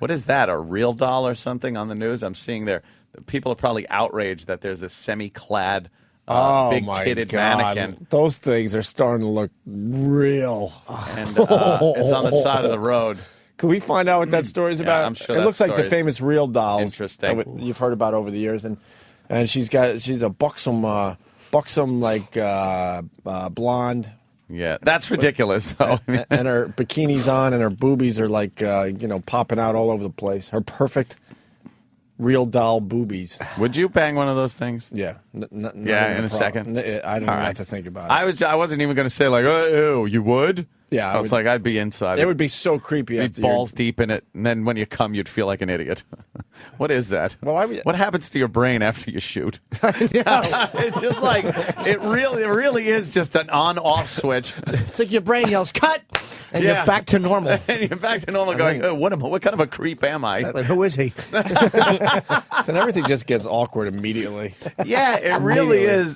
What is that? A real doll or something on the news? I'm seeing there. People are probably outraged that there's a semi-clad, big-titted mannequin. Those things are starting to look real. And it's on the side of the road. Can we find out what that story's about? I'm sure it that looks like the story's famous real dolls interesting. that you've heard about over the years, and she's a buxom like blonde. Yeah, that's ridiculous though. And her bikini's on, and her boobies are like popping out all over the place. Her perfect real doll boobies. Would you bang one of those things? Yeah. In a second. I don't even have to think about it. I wasn't even going to say like, oh, you would? Yeah, I was like, I'd be inside. It would be so creepy. You'd be balls deep in it, and then when you come, you'd feel like an idiot. What is that? Well, what happens to your brain after you shoot? It's just like it really is just an on-off switch. It's like your brain yells "cut," and you're back to normal. And you're back to normal, going, oh, what kind of a creep am I? Like, who is he? Then everything just gets awkward immediately. Yeah, it really is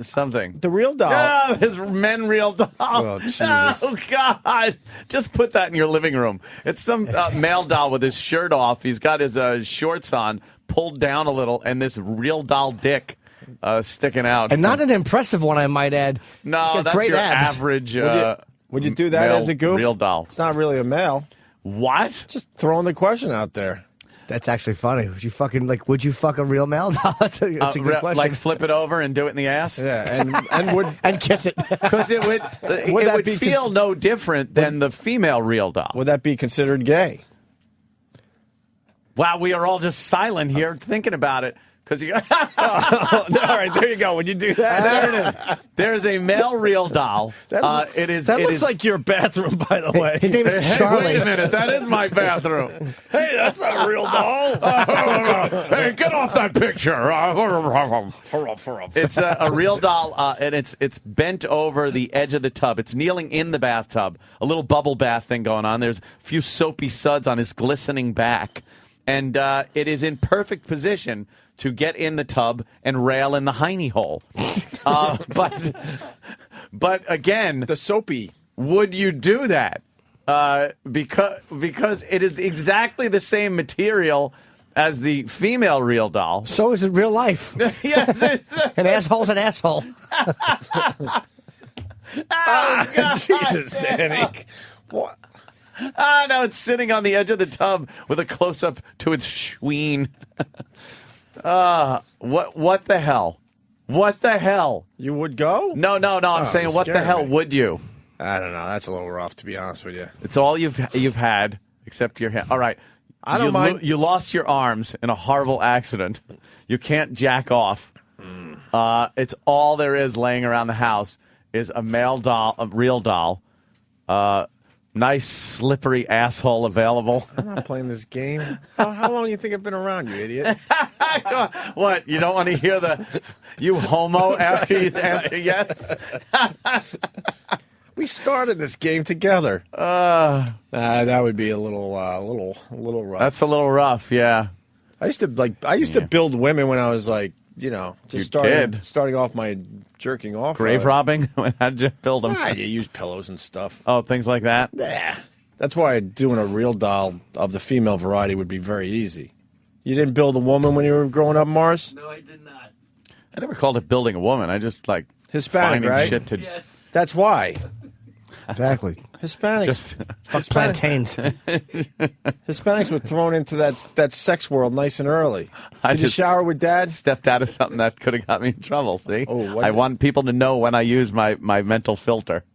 something. The real doll. Oh, his men real doll. Oh, Jesus. Oh, God. Just put that in your living room. It's some male doll with his shirt off. He's got his shorts on, pulled down a little, and this real doll dick sticking out. And not an impressive one, I might add. No, that's great your abs. average Would you do that as a goof? Real doll. It's not really a male. What? Just throwing the question out there. That's actually funny. Would you fuck a real male doll? That's a good question. Like flip it over and do it in the ass? Yeah, and kiss it. Because it would feel no different than the female real doll. Would that be considered gay? Wow, we are all just silent here thinking about it. Because you, all right, there you go. When you do that, there it is. There is a male real doll. That looks like your bathroom, by the way. His name is Charlie. Wait a minute, that is my bathroom. Hey, that's not a real doll. Hey, get off that picture. It's a real doll, and it's bent over the edge of the tub. It's kneeling in the bathtub. A little bubble bath thing going on. There's a few soapy suds on his glistening back, and it is in perfect position to get in the tub and rail in the hiney hole. But again, the soapy. Would you do that? Because it is exactly the same material as the female real doll. So is it real life. Yes, an asshole's an asshole. Oh, God. Jesus, Danny. What? No, it's sitting on the edge of the tub with a close-up to its schween. What the hell? What the hell? You would go? No. I'm saying, what the hell would you? I don't know. That's a little rough, to be honest with you. It's all you've had, except your hand. All right. I don't mind. You lost your arms in a horrible accident. You can't jack off. It's all there is laying around the house is a male doll, a real doll. Nice, slippery asshole available. I'm not playing this game. How long do you think I've been around, you idiot? What? You don't want to hear you homo after you answer yes? We started this game together. That would be a little rough. That's a little rough, yeah. I used to build women when I was like, starting off my jerking off. Grave robbing? How'd you build them? You use pillows and stuff. Oh, things like that? Yeah. That's why doing a real doll of the female variety would be very easy. You didn't build a woman when you were growing up, Mars? No, I did not. I never called it building a woman. I just like Hispanic, finding right? shit to. Yes. That's why. Exactly. Hispanics. Fuck plantains. Hispanics were thrown into that sex world nice and early. Did you shower with Dad? Stepped out of something that could have got me in trouble, see? Oh, I want people to know when I use my mental filter.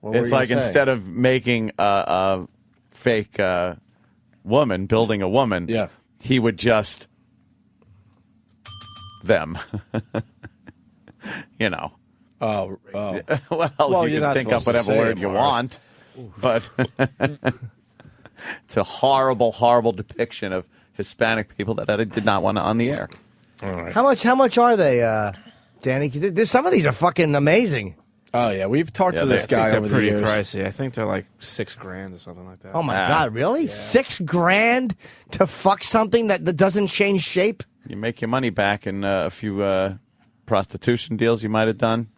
It's like instead of making a fake woman, building a woman, he would just them. You know. Oh. Well, you can think up whatever word you want, but it's a horrible, horrible depiction of Hispanic people that I did not want on the air. All right. How much are they, Danny? Some of these are fucking amazing. Oh yeah, we've talked to this guy over the years. Pricey. I think they're like $6,000 or something like that. Oh my God, really? Yeah. $6,000 to fuck something that doesn't change shape? You make your money back in a few prostitution deals you might have done.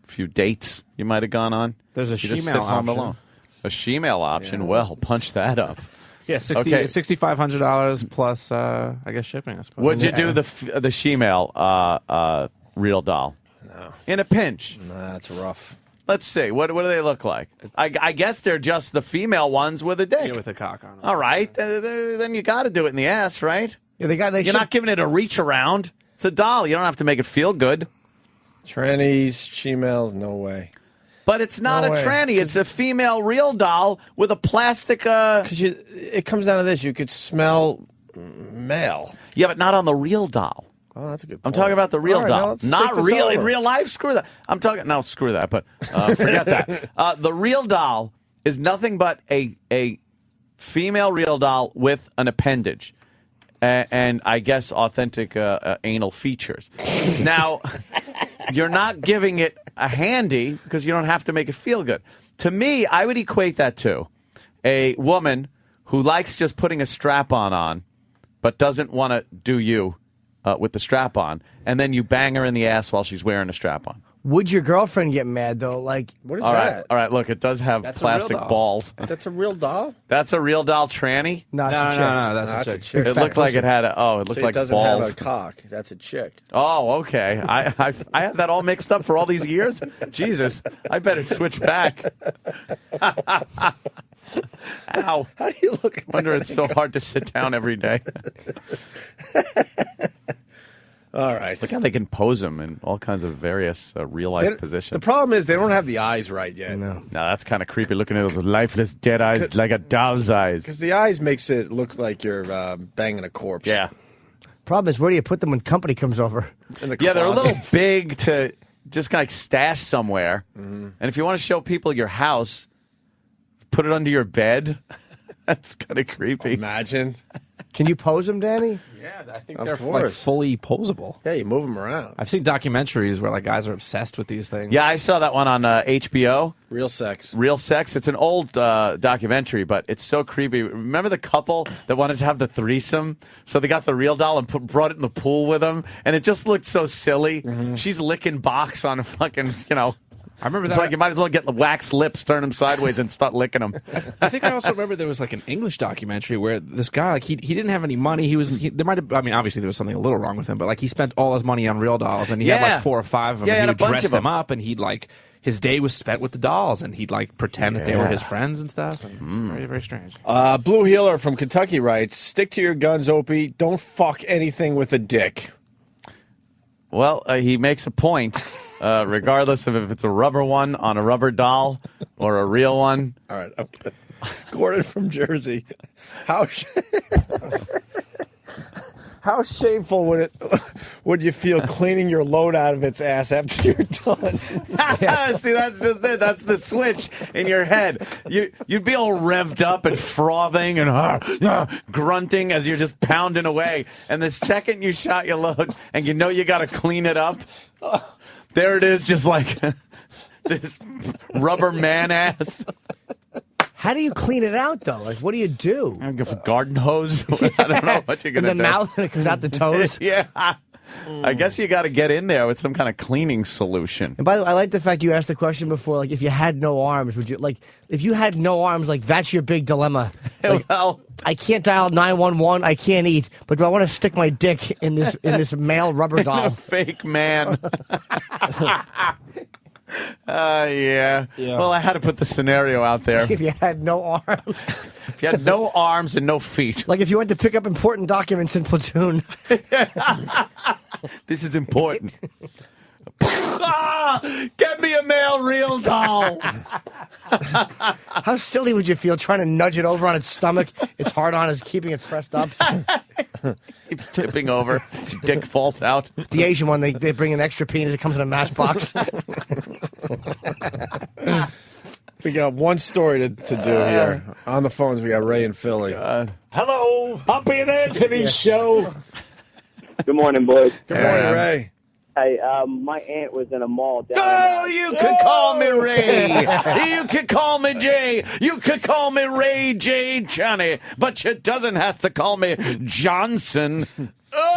A few dates you might have gone on. There's a you just she-male sit home option. alone. A she-male option? Yeah. Well, punch that up. Yeah, Okay. $6,500 plus, I guess, shipping. I suppose. Would you do the she-male real doll? No. In a pinch. Nah, that's rough. Let's see. What do they look like? I guess they're just the female ones with a dick. Yeah, with a cock on it. All right. Then you got to do it in the ass, right? Yeah, You're not giving it a reach around. It's a doll. You don't have to make it feel good. Trannies, she-males, no way. But it's not No a way. tranny. It's a female real doll with a plastic. Because it comes down to this: you could smell male. Yeah, but not on the real doll. Oh, that's a good I'm point. talking about the real All right, now doll. let's Not think this real in over. real life. Screw that. I'm talking. No, screw that. But forget that. The real doll is nothing but a female real doll with an appendage. And I guess authentic anal features. Now, you're not giving it a handy because you don't have to make it feel good. To me, I would equate that to a woman who likes just putting a strap-on on, but doesn't want to do you with the strap-on, and then you bang her in the ass while she's wearing a strap-on. Would your girlfriend get mad though? Like, What is All that? right, all right. Look, it does have That's a real plastic doll. balls. That's a real doll? That's a real doll tranny. no, No, it's a no, chick. no, that's That's a a chick. chick. It fat looked like pussy. it had it looked So like it doesn't balls. have a cock. That's a chick. Oh, okay. I had that all mixed up for all these years. Jesus, I better switch back. Ow! How do you look at Wonder it's so hard to sit down every day. All right. Look how they can pose them in all kinds of various real life positions. The problem is they don't have the eyes right yet. No. No, that's kind of creepy. Looking at those lifeless dead eyes like a doll's eyes. Because the eyes makes it look like you're banging a corpse. Yeah, Problem is, where do you put them when company comes over? In the yeah. They're a closet. little big to just kind of like stash somewhere. And if you want to show people your house, put it under your bed. That's kind of creepy. Imagine. Can you pose them, Danny? Yeah, I think Of they're course. like fully posable. Yeah, you move them around. I've seen documentaries where like guys are obsessed with these things. Yeah, I saw that one on HBO. Real sex. Real Sex. It's an old documentary, but it's so creepy. Remember the couple that wanted to have the threesome? So they got the real doll and brought it in the pool with them, and it just looked so silly. She's licking box on a fucking, I remember It's that. like you might as well get the wax lips, turn them sideways, and start licking them. I think I also remember there was like an English documentary where this guy, like he didn't have any money. There might have, I mean, obviously there was something a little wrong with him, but like he spent all his money on real dolls, and he had Yeah. like 4 or 5 of them. Yeah, he and had he a would bunch dress of them. them up, and he'd like his day was spent with the dolls, and he'd like pretend that they were his friends and stuff. And Very, very strange. Blue Healer from Kentucky writes, stick to your guns, Opie. Don't fuck anything with a dick. Well, he makes a point, regardless of if it's a rubber one on a rubber doll or a real one. All right. Gordon from Jersey. How shameful would you feel cleaning your load out of its ass after you're done? See, that's just it. That's the switch in your head. You'd be all revved up and frothing and grunting as you're just pounding away. And the second you shot your load and you know you got to clean it up, there it is, just like this rubber man ass. How do you clean it out though? Like, what do you do? I go for garden hose. I don't know what you're In gonna the do. mouth and it comes out the toes. Yeah. I guess you got to get in there with some kind of cleaning solution. And by the way, I like the fact you asked the question before. Like, if you had no arms, would you like? If you had no arms, like that's your big dilemma. Like, Well, I can't dial 911. I can't eat, but do I want to stick my dick in this male rubber a doll? fake man. Yeah. Well, I had to put the scenario out there. If you had no arms, If you had no arms and no feet, like if you went to pick up important documents in platoon. this is important. Get me a male real doll. How silly would you feel trying to nudge it over on its stomach? Its hard on is keeping it pressed up. Keeps tipping over. Dick falls out. The Asian one, they bring an extra penis. It comes in a matchbox. We got one story to do here. On the phones, we got Ray in Philly. Hello, Opie and Anthony's show. Good morning, boys. Good morning, Ray. Hey, my aunt was in a mall down. Oh, you could call me Ray. You could call me Jay. You could call me Ray J. Johnny. But you doesn't have to call me Johnson. Oh!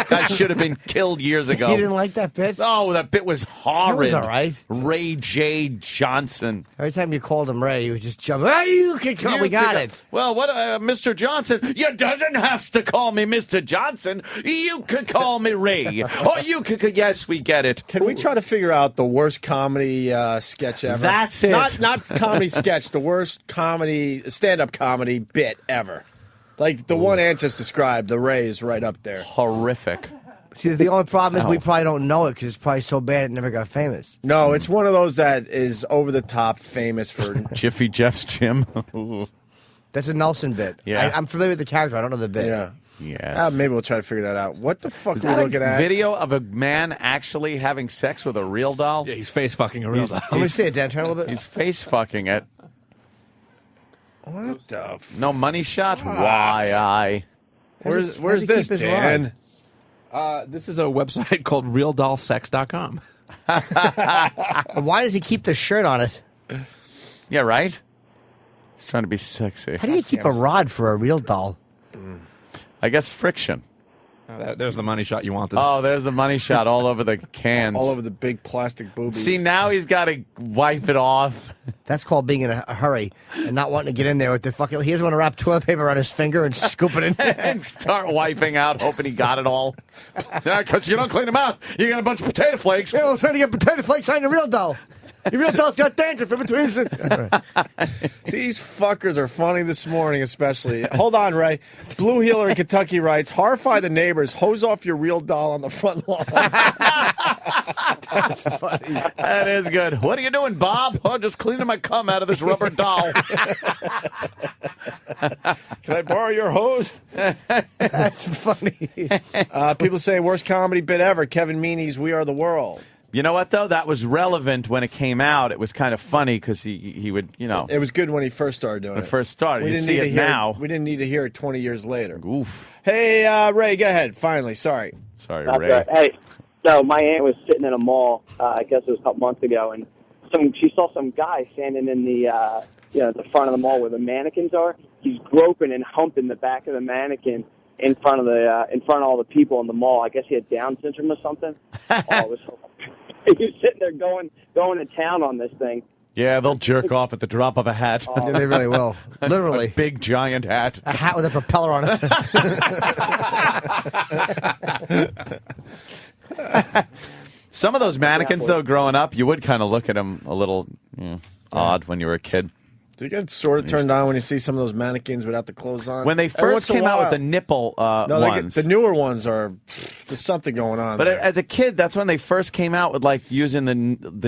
Guy should have been killed years ago. You didn't like that bit? Oh, that bit was horrid. It was all right. Ray J. Johnson. Every time you called him Ray, he would just jump. Hey, you can call. We got it. Well, what, Mr. Johnson? You doesn't have to call me Mr. Johnson. You could call me Ray. Or you could. Yes, we get it. Can we try to figure out the worst comedy sketch ever? That's it. Not comedy sketch. The worst stand-up comedy bit ever. Like the one Ant just described, the Ray is right up there. Horrific. See, the only problem is we probably don't know it because it's probably so bad it never got famous. No, it's one of those that is over the top, famous for. Jiffy Jeff's Gym. That's a Nelson bit. Yeah. I'm familiar with the character. I don't know the bit. Yeah. Yes. Maybe we'll try to figure that out. What the fuck Is are we that looking a at? video of a man actually having sex with a real doll? Yeah, he's face fucking a real doll. Let me see it, Dan. Turn a little bit. He's face fucking it. What the? No money shot? Why? Where's he this, keep his Dan? This is a website called realdollsex.com. And why does he keep the shirt on it? Yeah, right? He's trying to be sexy. How do you keep a rod for a real doll? I guess friction. There's the money shot you wanted. Oh, there's the money shot all over the cans. All over the big plastic boobies. See, now he's got to wipe it off. That's called being in a hurry and not wanting to get in there with the fucking. He doesn't want to wrap toilet paper around his finger and scoop it in. And start wiping out, hoping he got it all. Yeah, because you don't clean them out. You got a bunch of potato flakes. I'm trying to get potato flakes on your real doll. Your real doll's got dandruff in between. These fuckers are funny this morning, especially. Hold on, Ray. Blue Healer in Kentucky writes, horrify the neighbors, hose off your real doll on the front lawn. That's funny. That is good. What are you doing, Bob? Oh, just cleaning my cum out of this rubber doll. Can I borrow your hose? That's funny. People say, worst comedy bit ever, Kevin Meaney's We Are the World. You know what, though? That was relevant when it came out. It was kind of funny because he would, you know. It was good when he first started doing When it. it first started. We You didn't see need to it hear now. We didn't need to hear it 20 years later. Oof. Hey, Ray, go ahead. Finally, sorry. Sorry, That's Ray. right. Hey, so my aunt was sitting in a mall, I guess it was a couple months ago, and she saw some guy standing in the the front of the mall where the mannequins are. He's groping and humping the back of the mannequin in front of all the people in the mall. I guess he had Down syndrome or something. It was he was sitting there going to town on this thing. Yeah, they'll jerk off at the drop of a hat. Yeah, they really will. Literally. A big, giant hat. A hat with a propeller on it. Some of those mannequins, though, growing up, you would kind of look at them a little odd when you were a kid. Do you get sort of turned on when you see some of those mannequins without the clothes on? When they first came out with the nipple ones. The newer ones are, there's something going on But there. as a kid, that's when they first came out with, like, using the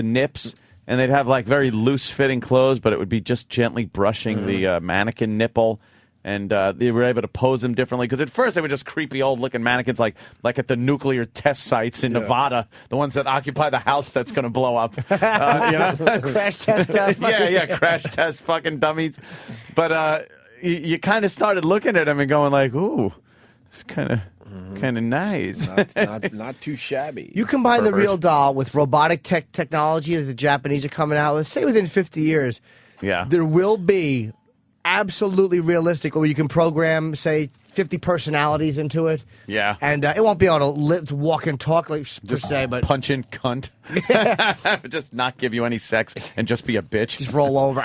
nips. And they'd have, like, very loose-fitting clothes, but it would be just gently brushing the mannequin nipple. And they were able to pose them differently. Because at first, they were just creepy, old-looking mannequins, like at the nuclear test sites in Nevada, the ones that occupy the house that's going to blow up. You know? Crash test. Yeah, crash test fucking dummies. But you kind of started looking at them and going like, ooh, it's kind of nice. Not too shabby. You combine the Pervert. real doll with robotic technology that the Japanese are coming out with, say within 50 years, Yeah. there will be absolutely realistic where you can program, say, 50 personalities into it. Yeah. And it won't be able to live, walk and talk, like, per se, but Punch in cunt. Just not give you any sex and just be a bitch. just roll over.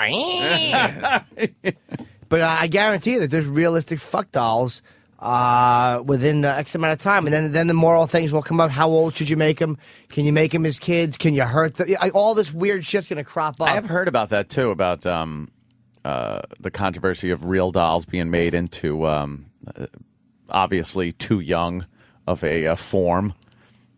But I guarantee you that there's realistic fuck dolls within X amount of time. And then the moral things will come up. How old should you make them? Can you make them as kids? Can you hurt them? All this weird shit's going to crop up. I have heard about that, too, about the controversy of real dolls being made into obviously too young of a form,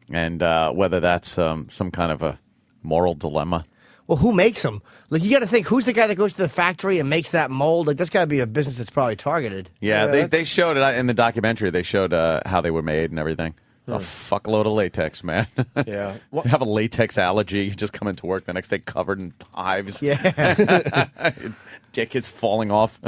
and whether that's some kind of a moral dilemma. Well, who makes them? Like, you got to think, who's the guy that goes to the factory and makes that mold? Like, that's got to be a business that's probably targeted. Yeah, they showed it in the documentary. They showed how they were made and everything. It's a fuckload of latex, man. Yeah. You have a latex allergy. You just come into work the next day covered in hives. Yeah. Dick is falling off.